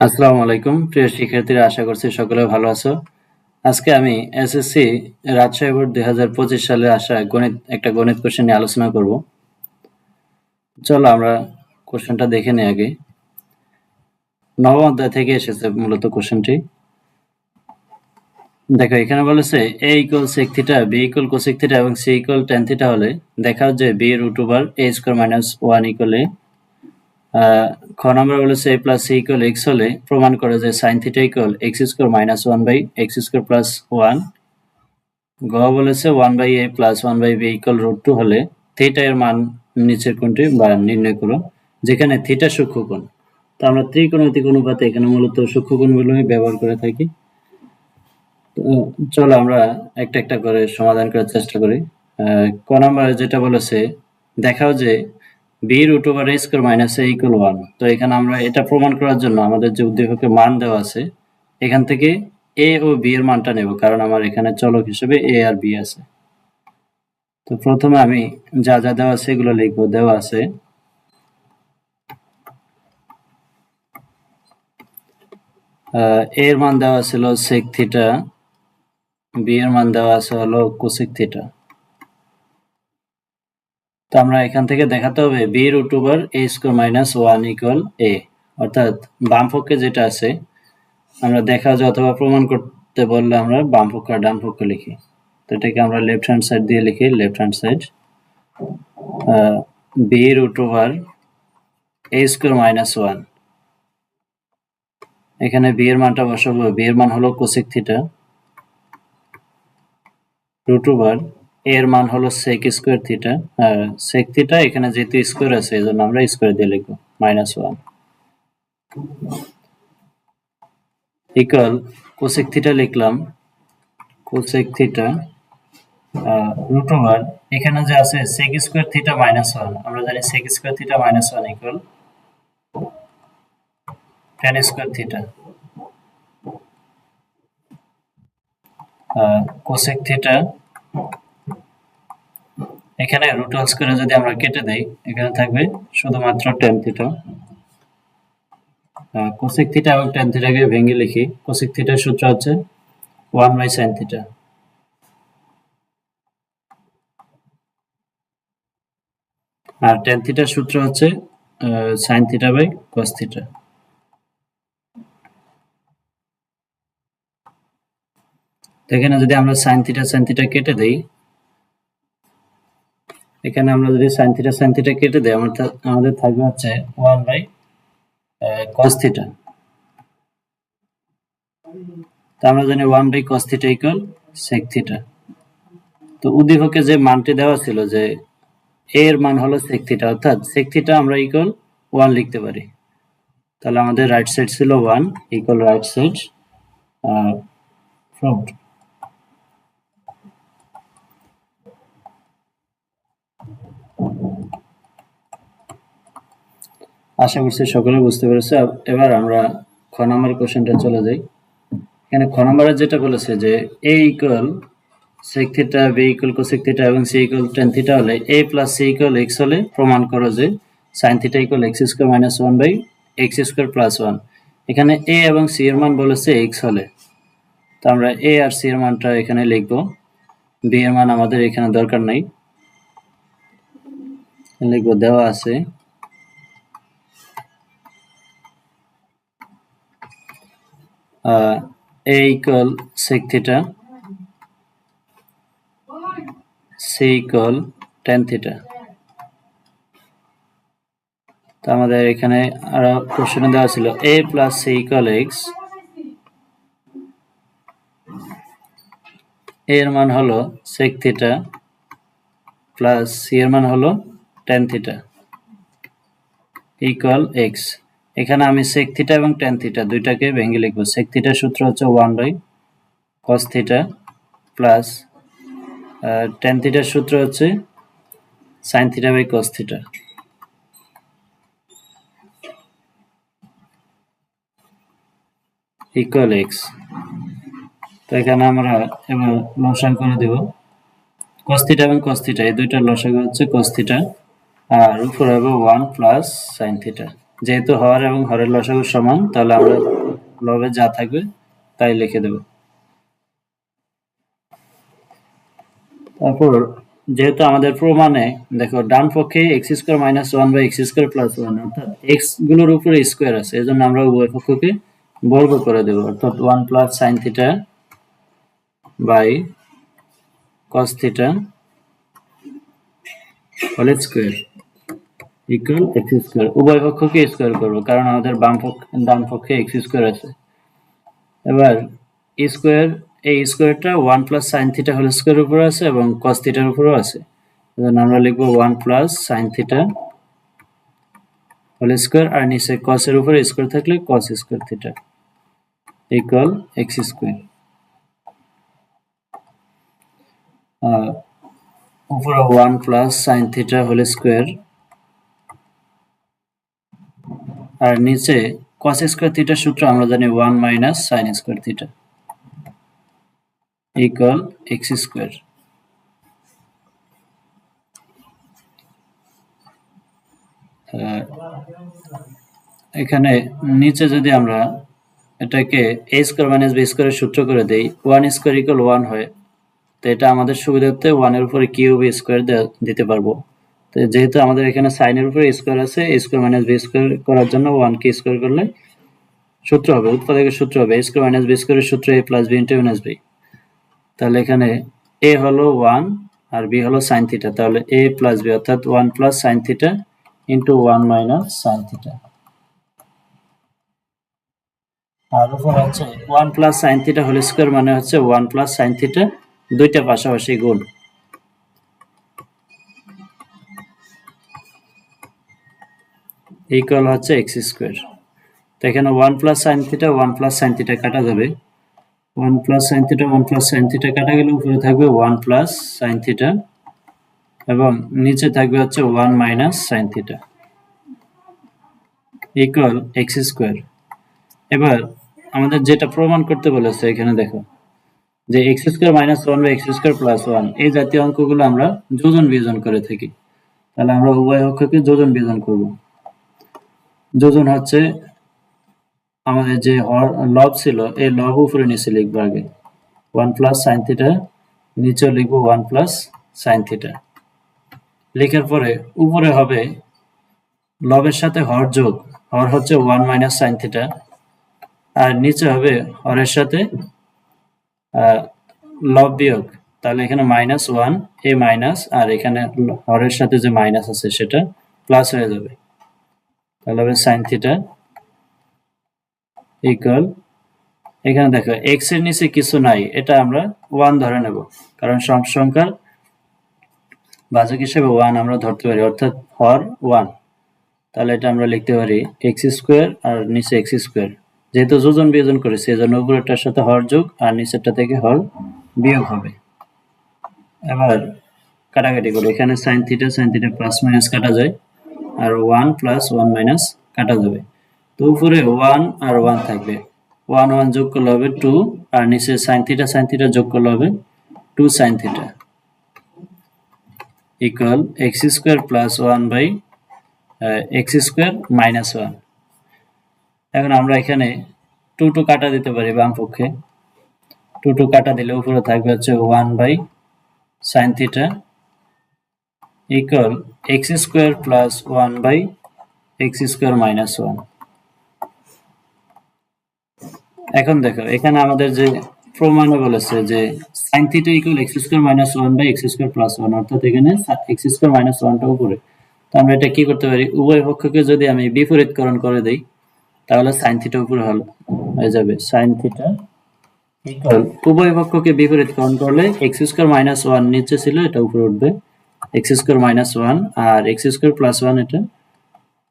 আসসালামু আলাইকুম প্রিয় শিক্ষার্থীরা, আশা করছি সকলে ভালো আছো। আজকে আমি এসএসসি রাজশাহী বোর্ড 2025 সালে আসা একটা গণিত কোশ্চেন নিয়ে আলোচনা করব। চলো আমরা কোশ্চেনটা দেখে নিই আগে। নবম অধ্যায় থেকে এসেছে মূলত কোশ্চেনটি। দেখো এখানে বলেছে a = sec theta, b = cosec theta এবং c = tan থিটা হলে দেখাও যে b √a² - 1 = a। খ নম্বর বলেছে a + c = x হলে প্রমাণ করে যে sin থিটা = x² - 1/x² + 1। গ বলেছে 1/a + 1/b = √2 হলে থিটা এর মান নিচের কোনটি বা নির্ণয় করো, যেখানে থিটা সূক্ষ্মকোণ। তো আমরা ত্রিকোণমিতিক অনুপাতে এখানে মূলত সূক্ষ্মকোণগুলোই ব্যবহার করে থাকি। তো চলো আমরা একটা একটা করে সমাধান করার চেষ্টা করি। ক নম্বরে যেটা বলেছে দেখাও যে b √a² - a = 1। তো এখানে আমরা এটা প্রমাণ করার জন্য আমাদের যে উদ্দীপকে মান দেওয়া আছে এখান থেকে a ও b এর মানটা নেব, কারণ আমার এখানে চলক হিসেবে a আর b আছে। তো প্রথমে আমি যা যা দেওয়া আছে এগুলো লিখবো। দেওয়া আছে এর মান দেওয়া ছিল sec থিটা, b এর মান দেওয়া আছে হলো cosec থিটা। তো আমরা এখান থেকে দেখাতে হবে b √a² - 1 = a, অর্থাৎ বাম পক্ষে যেটা আছে আমরা দেখা যায় অথবা প্রমাণ করতে বললে আমরা বাম পক্ষ আর ডান পক্ষ লিখি। তো এটাকে আমরা লেফট হ্যান্ড সাইড দিয়ে লিখি, left hand side b √a² - 1। এখানে b এর মানটা বসাবো। b এর মান হলো cosec থিটা, √a এর মান হলো sec square theta. sec theta এখানে যেহেতু স্কয়ার আছে এজন্য আমরা স্কয়ার দিয়ে লিখব -1 ইকুয়াল cosec থিটা লিখলাম। cosec থিটা √a এখানে যে আছে sec স্কয়ার থিটা -1, আমরা জানি sec square theta -1 equal tan square theta. cosec theta এখানে রুট হোল স্কয়ারে যদি আমরা কেটে দেই এখানে থাকবে শুধুমাত্র tan থিটা। cosec থিটা এবং tan থিটাকে ভেঙে লিখি। cosec থিটার সূত্র হচ্ছে 1/sin থিটা, আর tan থিটার সূত্র হচ্ছে sin theta by cos theta. এখানে যদি আমরা sin থিটা কেটে দেই, এখানে আমরা যদি sin থিটা কেটে দেই আমাদের থাকবে হচ্ছে 1/cos থিটা। তো আমরা জানি 1/cos theta equal sec theta. তো উদ্দীপকে যে মানটি দেওয়া ছিল যে a এর মান হলো sec থিটা, অর্থাৎ sec থিটা আমরা ইকুয়াল 1 লিখতে পারি। তাহলে আমাদের রাইট সাইড ছিল 1 ইকুয়াল রাইট সাইড ফ্রম। আশা করছি সকলে বুঝতে পেরেছে। এবার আমরা খ নম্বর কোশ্চেনটা চলে যাই। এখানে খ নম্বরে যেটা বলেছে যে a equal sec theta, b equal cosec theta এবং c ইকুয়াল tan থিটা হলে a + c = x হলে প্রমাণ করো যে sin থিটা = x² - 1/x² + 1। এখানে a এবং c এর মান বলেছে x হলে, তো আমরা a আর c এর মানটা এখানে লিখব। b এর মান আমাদের এখানে দরকার নাই, লিখব দেওয়া আছে a equal sec theta, c equal tan theta. তো আমাদের এখানে আরো কোশ্চেনে দেওয়া ছিল a + c = x, a এর মান হলো sec থিটা প্লাস c এর মান হলো tan থিটা ইকুয়াল x। এখানে আমি sec থিটা এবং tan থিটা দুইটাকে ভেঙে লিখব। sec থিটার সূত্র হচ্ছে 1/cos থিটা প্লাস tan থিটার সূত্র হচ্ছে sin theta by cos theta equal x। তো এখানে আমরা এবার লসাগু করে দেব। cos থিটা এবং cos থিটা এই দুইটার লসাগু হচ্ছে cos থিটা, আর উপরে হবে 1 + sin থিটা। যেহেতু হর এবং হরের লসাগু সমান, তাহলে আমরা লবে যা থাকবে তাই লিখে দেব। তারপর যেহেতু আমাদের প্রমাণে দেখো ডান পক্ষে x² - 1 বাই x² + 1, অর্থাৎ x গুলোর উপরে স্কয়ার আছে, এজন্য আমরা উভয় পক্ষকে বর্গ করে দেব, অর্থাৎ 1 + sin θ by cos θ whole square equal x²। উভয় পক্ষকে স্কয়ার করব, কারণ আমাদের ডান পক্ষে x² আছে। এবার স্কয়ার, এই স্কয়ারটা 1 + sin θ হোল স্কয়ারের উপরে আছে এবং cos θ এর উপরেও আছে, এজন্য আমরা লিখব 1 + sin θ হোল স্কয়ার, আর নিচে cos এর উপরে স্কয়ার থাকলে cos স্কয়ার θ ইকুয়াল x²। উপরে 1 + sin θ হোল স্কয়ার, আর নিচে cos স্কয়ার θ সূত্র আমরা জানি 1 - sin স্কয়ার θ ইকুয়াল x²। এখানে নিচে যদি আমরা এটাকে a² - b² এর সূত্র করে দেই, 1² = 1 হয়, তো এটা আমাদের সুবিধার্থে 1 এর উপরে কিউব স্কয়ার দিতে পারবো। তো যেহেতু আমাদের এখানে sin এর উপরে স্কয়ার আছে, a² - b² করার জন্য 1 কে স্কয়ার করলে সূত্র হবে, উৎপাদকের সূত্র হবে a² - b² এর সূত্র a + b * b। তাহলে এখানে a হলো 1 আর b হলো sin θ, তাহলে a + b অর্থাৎ 1 + sin θ * 1 - sin θ, আর উপর হচ্ছে 1 + sin θ হোল স্কয়ার মানে হচ্ছে 1 + sin θ দুইটা পাশাপাশি গুণ ইকুয়াল হচ্ছে x²। তো এখানে 1 + sin θ 1 + sin θ কাটা যাবে, 1 + sin θ 1 + sin θ কাটা গেলে উপরে থাকবে 1 + sin θ এবং নিচে থাকবে হচ্ছে 1 - sin θ ইকুয়াল x²। এবার আমাদের যেটা প্রমাণ করতে বলেছে এখানে দেখো যে x² - 1 বাই x² + 1 এই জাতীয় অঙ্কগুলো আমরা যোজন বিয়োজন করে থাকি, তাহলে আমরা উভয় পক্ষকে যোজন বিয়োজন করব। যোজন হচ্ছে আমাদের যে লব ছিল, এই লব উপরে নিচে লিখবো, আগে 1 + sin θ নিচে লিখবো 1 + sin θ, লেখার পরে উপরে হবে লবের সাথে হর যোগ, হর হচ্ছে 1 - sin θ, আর নিচে হবে হরের সাথে লব বিয়োগ, তাহলে এখানে -1 এ মাইনাস, আর এখানে হরের সাথে যে মাইনাস আছে সেটা প্লাস হয়ে যাবে, তাহলে হবে sin θ ইকুয়াল, এখানে দেখো x এর নিচে কিছু নাই, এটা আমরা 1 ধরে নেব, কারণ সব সংখ্যার ভাজক হিসেবে 1 আমরা ধরতে পারি, অর্থাৎ হর 1, তাহলে এটা আমরা লিখতে পারি x² আর নিচে x², যেহেতু যোজন বিয়োজন করেছি এজন্য উপরেরটার সাথে হর যোগ আর নিচেরটা থেকে হর বিয়োগ হবে। এবার কাটাকাটি করি, এখানে sin θ প্লাস মাইনাস কাটা যায়, আর 1 + 1 - কাটা যাবে, তো উপরে 1 আর 1 থাকবে, 1 1 যোগ করলে হবে 2, আর নিচে sin θ যোগ করলে হবে 2 sin θ equal x² + 1 by x² - 1। এখন আমরা এখানে 2 কাটা দিতে পারি বাম পক্ষে, 2 কাটা দিলে উপরে থাকবে হচ্ছে 1 by sin θ equal x² + 1 by x² - 1। এখন দেখো এখানে আমাদের যে প্রমাণে বলেছে যে sin θ equal x² - 1 by x² + 1, অর্থাৎ এখানে x² - 1টা উপরে, তো আমরা এটা কি করতে পারি, উভয় পক্ষকে যদি আমি বিপরীতকরণ করে দেই তাহলে sin θ উপরে হয়ে যাবে, sin θ ইকুয়াল, উভয় পক্ষকে বিপরীতকরণ করলে x² - 1 নিচে ছিল এটা উপরে উঠবে, x² - 1 আর x² + 1 এটা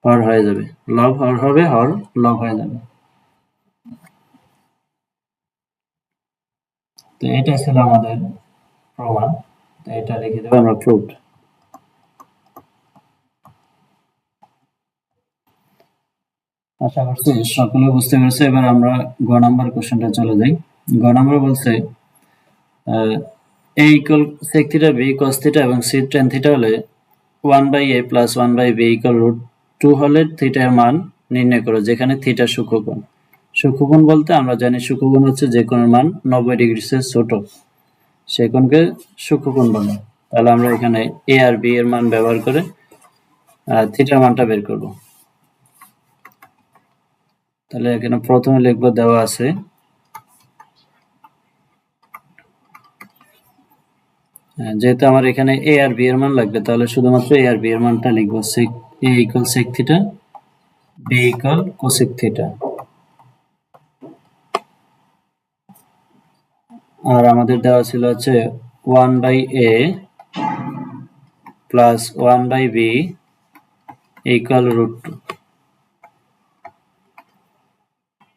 হর হয়ে যাবে, লব হর হবে, হর লব হয়ে যাবে। তো এটা ছিল আমাদের প্রমাণ, তো এটা লিখে দেবো আমরা প্রুফড। আশা করছি সকলে বুঝতে পেরেছে। এবার আমরা গ নাম্বার কোশ্চেনটা চলে যাই। গ নাম্বার বলছে a equal sec θ b cos θ এবং c tan θ হলে 1/a + 1/b = √2 হলে θ এর মান নির্ণয় করো যেখানে থিটা সূক্ষ্মকোণ। সূক্ষ্মকোণ বলতে আমরা জানি সূক্ষ্মকোণ হচ্ছে যে কোণের মান 90 ডিগ্রির চেয়ে ছোট, সেই কোণকে সূক্ষ্মকোণ বলে। তাহলে আমরা এখানে এ আর বি এর মান ব্যবহার করে থিটার মানটা বের করব। তাহলে এখানে প্রথমে লিখব, দেওয়া আছে যেহেতু আমার এখানে এ আর বি এর মান লাগবে, তাহলে শুধুমাত্র এ আর বি এর মানটা লিখবো। A equal sec theta, B equal cosec theta. আর আমাদের দেওয়া ছিল হচ্ছে 1/a প্লাস 1/b ইকুয়াল √2।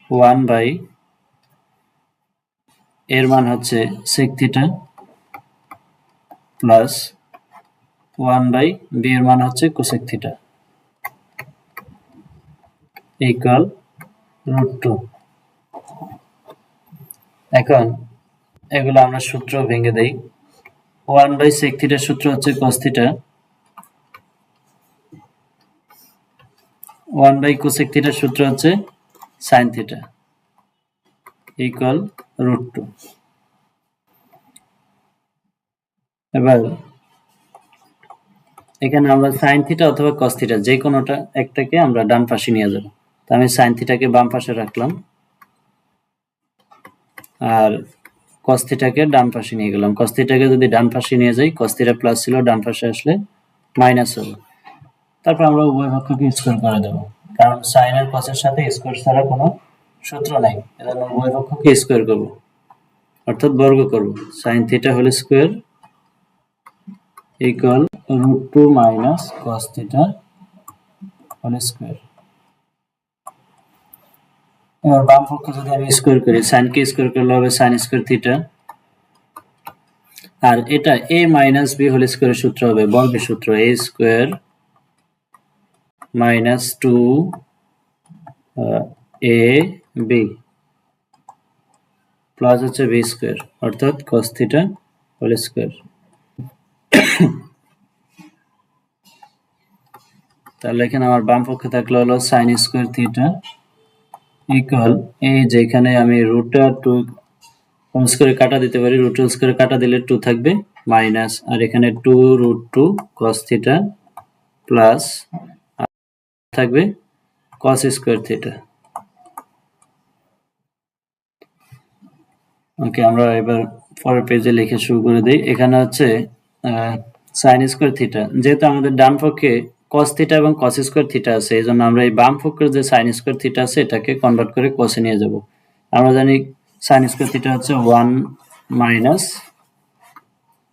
1/, এর মান হচ্ছে সেক থিটা প্লাস 1/b এর মান হচ্ছে কোসেক থিটা ইকুয়াল √2। এখন এগুলো আমরা সূত্র ভেঙে দেই। 1/sec থিটার সূত্র হচ্ছে cos থিটা, 1/cosec থিটার সূত্র হচ্ছে sin থিটা ইকুয়াল √2। এবার এখানে আমরা sin থিটা অথবা cos থিটা যে কোনোটা একটাকে আমরা ডান পাশে নিয়ে যাব। তো আমি sin থিটাকে বাম পাশে রাখলাম আর cos থিটাকে ডান পাশে নিয়ে গেলাম। cos থিটাকে যদি ডান পাশে নিয়ে যাই, cos থিটা প্লাস ছিল, ডান পাশে আসলে মাইনাস হবে। তারপর আমরা উভয় পক্ষকে স্কয়ার করে দেব, কারণ sin আর cos এর সাথে স্কয়ার ছাড়া কোনো সূত্র নাই, এজন্য উভয় পক্ষকে স্কয়ার করব, অর্থাৎ বর্গ করব। sin theta whole square equal √2 minus cos theta whole square. এবার বাম পক্ষ যদি আমি স্কয়ার করি, sin কে স্কয়ার করলে হবে sin স্কয়ার থিটা, আর এটা a মাইনাস b হোল স্কয়ারের সূত্র হবে, বর্গের সূত্র, a square minus 2ab plus হচ্ছে b স্কয়ার অর্থাৎ cos থিটা হোল স্কয়ার। তাহলে এখানে আমার বাম পক্ষে থাকলে হলো sin স্কয়ার থিটা ইকুয়াল, এই যেখানে আমি √2 হোল স্কয়ারে কাটা দিতে পারি, √2 হোল স্কয়ারে কাটা দিলে 2 থাকবে মাইনাস, আর এখানে 2√2 cos থিটা প্লাস থাকবে cos স্কয়ার থিটা। ওকে, আমরা এবার পরের পেজে লিখে শুরু করে দেই। এখানে হচ্ছে sin স্কয়ার থিটা, যেহেতু আমাদের ডান পক্ষে cos থিটা এবং cos স্কয়ার থিটা আছে, এই জন্য আমরা এই বাম পক্ষের যে sin স্কয়ার থিটা আছে এটাকে কনভার্ট করে cos এ নিয়ে যাব। আমরা জানি sin স্কয়ার থিটা হচ্ছে 1 মাইনাস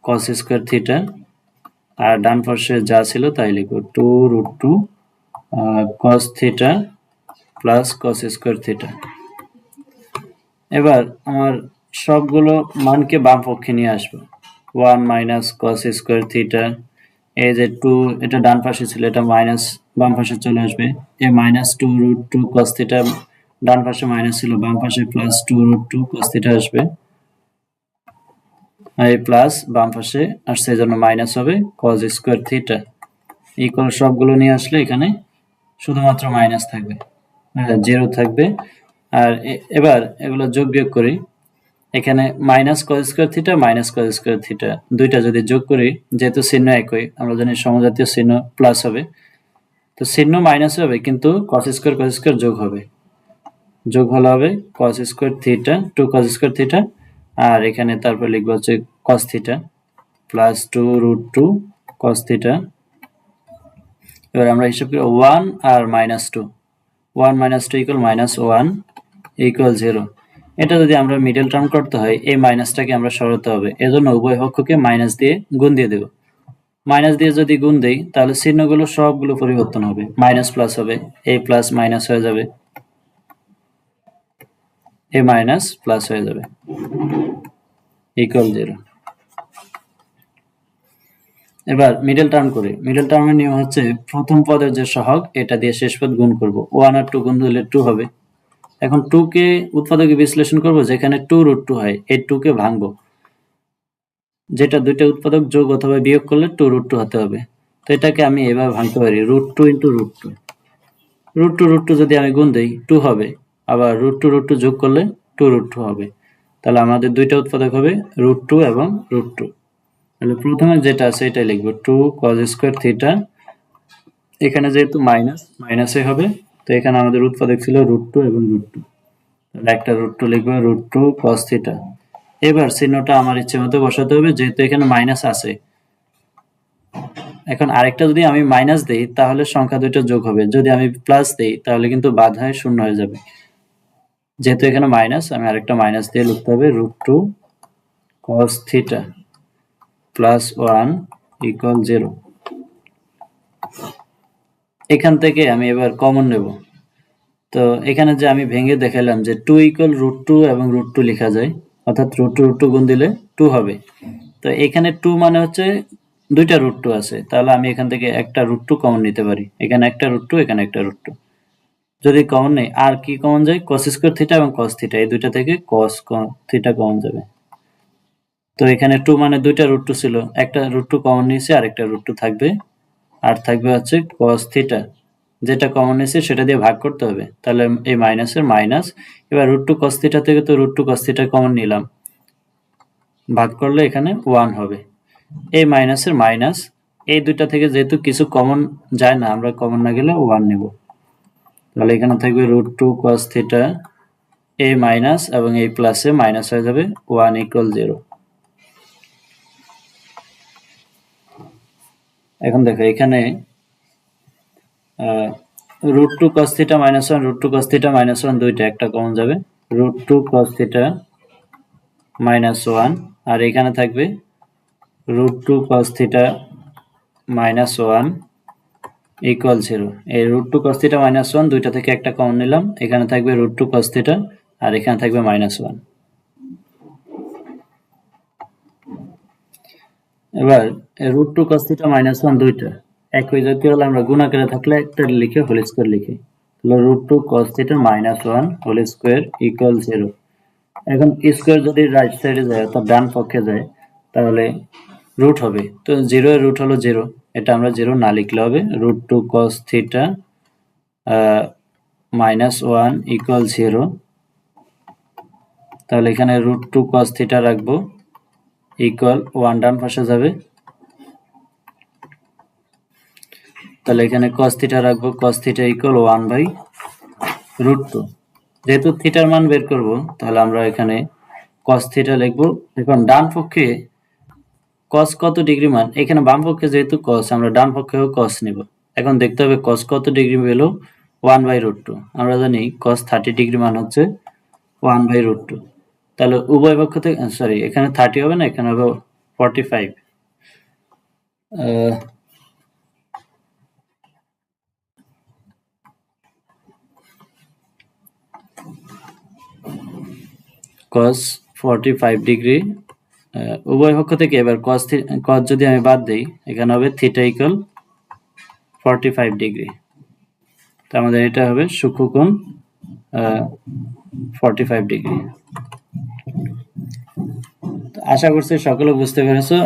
cos স্কয়ার থিটা, আর ডান পাশে যা ছিল তাই লিখব, 2√2 cos theta plus cos square theta. এবার আমার সবগুলো মানকে বাম পক্ষে নিয়ে আসবো। 1 মাইনাস cos স্কয়ার থিটা, এই যে 2 এটা ডান পাশে ছিল, এটা মাইনাস বাম পাশে চলে আসবে, এই মাইনাস 2√2 cos থিটা ডান পাশে মাইনাস ছিল, বাম পাশে প্লাস 2√2 cos থিটা আসবে, আর এই প্লাস বাম পাশে আসছে এজন্য মাইনাস হবে cos স্কয়ার থিটা ইকুয়াল, সবগুলো নিয়ে আসলে এখানে শুধুমাত্র মাইনাস থাকবে, 0 থাকবে। আর এবার এগুলো যোগ বিয়োগ করি, এখানে minus cos square theta minus cos square theta দুইটা যদি যোগ করি, যেহেতু চিহ্ন একই, আমরা জানি সমজাতীয় চিহ্ন প্লাস হবে, তো চিহ্ন মাইনাস হবে কিন্তু cos স্কয়ার যোগ হবে, যোগ হলে হবে cos square theta 2 cos square theta, আর এখানে তারপর লিখবো হচ্ছে cos theta plus 2√2 cos theta. এবার আমরা হিসাব করি 1 আর minus 2, 1 minus 2 equal minus 1 equal 0। এটা যদি আমরা মিডল টার্ম করতে হয়, এই মাইনাসটাকে আমরা সরাতে হবে, এজন্য উভয় পক্ষকে মাইনাস দিয়ে গুণ দিয়ে দেব। মাইনাস দিয়ে যদি গুণ দেই তাহলে চিহ্নগুলো সবগুলো পরিবর্তন হবে, মাইনাস প্লাস হবে, এ প্লাস মাইনাস হয়ে যাবে, এ মাইনাস প্লাস হয়ে যাবে ইকুয়াল 0। এবার মিডল টার্ম করি। মিডল টার্মের নিয়ম হচ্ছে প্রথম পদের যে সহগ এটা দিয়ে শেষ পদ গুণ করব, 1 আর 2 গুণ দিলে 2 হবে। এখন 2 কে উৎপাদকে বিশ্লেষণ করব, যেখানে 2√2 হয়, এই 2 কে ভাঙবো, যেটা দুইটা উৎপাদক যোগ অথবা বিয়োগ করলে 2√2 হতে হবে। তো এটাকে আমি এভাবে ভাঙতে পারি, √2 × √2 √2 যদি আমি গুণ দেই 2 হবে, আবার √2 যোগ করলে 2√2 হবে। তাহলে আমাদের দুইটা উৎপাদক হবে √2 এবং √2। তাহলে প্রথমে যেটা আছে এটাই লিখবো 2 cos স্কয়ার থিটা, এখানে যেহেতু মাইনাসে হবে, তো এখানে আমাদের উৎপাদক ছিল √2 এবং √2, তাহলে একটা √2 লিখবো, √2 cos থিটা। এবার চিহ্নটা আমার ইচ্ছে মতো বসাতে হবে, যেহেতু এখানে মাইনাস আছে। এখন আরেকটা যদি আমি মাইনাস দেই তাহলে সংখ্যা দুটো যোগ হবে, যদি আমি প্লাস দেই তাহলে কিন্তু বাদ হয়ে শূন্য হয়ে যাবে। যেহেতু এখানে মাইনাস, আমি আরেকটা মাইনাস দিয়ে লিখতে হবে √2 cos থিটা প্লাস 1 = 0। এখান থেকে আমি এবার কমন নেব। তো এখানে যে আমি ভেঙে দেখালাম যে 2 = √2 এবং √2 লেখা যায়, অর্থাৎ √2 গুণ দিলে 2 হবে। তো এখানে 2 মানে হচ্ছে দুইটা √2 আছে, তাহলে আমি এখান থেকে একটা √2 কমন নিতে পারি। এখানে একটা √2, এখানে একটা √2। যদি কমন নেই আর কি কমন যায়, cos স্কয়ার থিটা এবং cos থিটা, এই দুইটা থেকে cos থিটা কমন যাবে। তো এখানে 2 মানে দুইটা √2 ছিল, একটা √2 কমন নিয়েছে আর একটা √2 থাকবে, আর থাকবে হচ্ছে cos থিটা, যেটা কমন নিয়েছে সেটা দিয়ে ভাগ করতে হবে। তাহলে এই মাইনাসের মাইনাস, এবার √2 cos থিটা থেকে তো √2 cos থিটা কমন নিলাম, ভাগ করলে এখানে 1 হবে। এই মাইনাসের মাইনাস, এই দুইটা থেকে যেহেতু কিছু কমন যায় না, আমরা কমন না গেলে 1 নেব। তাহলে এখানে থাকবে √2 cos থিটা, এই মাইনাস এবং এই প্লাসে মাইনাস হয়ে যাবে, 1 = 0। এখন দেখো এখানে √2 cos থিটা -1, √2 cos থিটা -1 দুইটা একটা কমন যাবে, √2 cos থিটা -1, আর এখানে থাকবে √2 cos থিটা -1 = 0। এই √2 cos থিটা -1 দুইটা থেকে একটা কমন নিলাম, এখানে থাকবে √2 cos থিটা আর এখানে থাকবে -1। এবার √2 cos থিটা -1 দুইটা একই জাতীয় হলে আমরা গুণ আকারে থাকলে একটা লিখে হোল স্কয়ার লিখি, তাহলে √2 cos থিটা -1 হোল স্কয়ার = 0। এখন স্কয়ার যদি রাইট সাইডে যায় অর্থাৎ ডান পক্ষে যায় তাহলে রুট হবে, তো 0 এর রুট হলো 0, এটা আমরা 0 না লিখলে হবে √2 cos থিটা -1 = 0। তাহলে এখানে √2 cos থিটা রাখবো, ইকুয়াল 1 ডান পাশে যাবে, তাহলে এখানে cos থিটা রাখবো, cos থিটা = 1/√2। যেহেতু থিটার মান বের করব তাহলে আমরা এখানে cos থিটা লিখবো। এখন ডান পক্ষে cos কত ডিগ্রি মান, এখানে বাম পক্ষে যেহেতু cos, আমরা ডান পক্ষেও cos নিব। এখন দেখতে হবে cos কত ডিগ্রি পেল, 1/√2। আমরা জানি cos 30 ডিগ্রি মান হচ্ছে 1/√2। তাহলে উভয় পক্ষ থেকে সরি, এখানে 30 হবে না, এখানে হবে 45। cos 45 ডিগ্রি উভয় পক্ষ থেকে। এবার cos যদি আমি বাদ দেই, এখানে হবে থিটা = 45 ডিগ্রি, তো আমাদের এটা হবে সূক্ষ্মকোণ 45 ডিগ্রি। আশা করছি সকলে বুঝতে পেরেছো।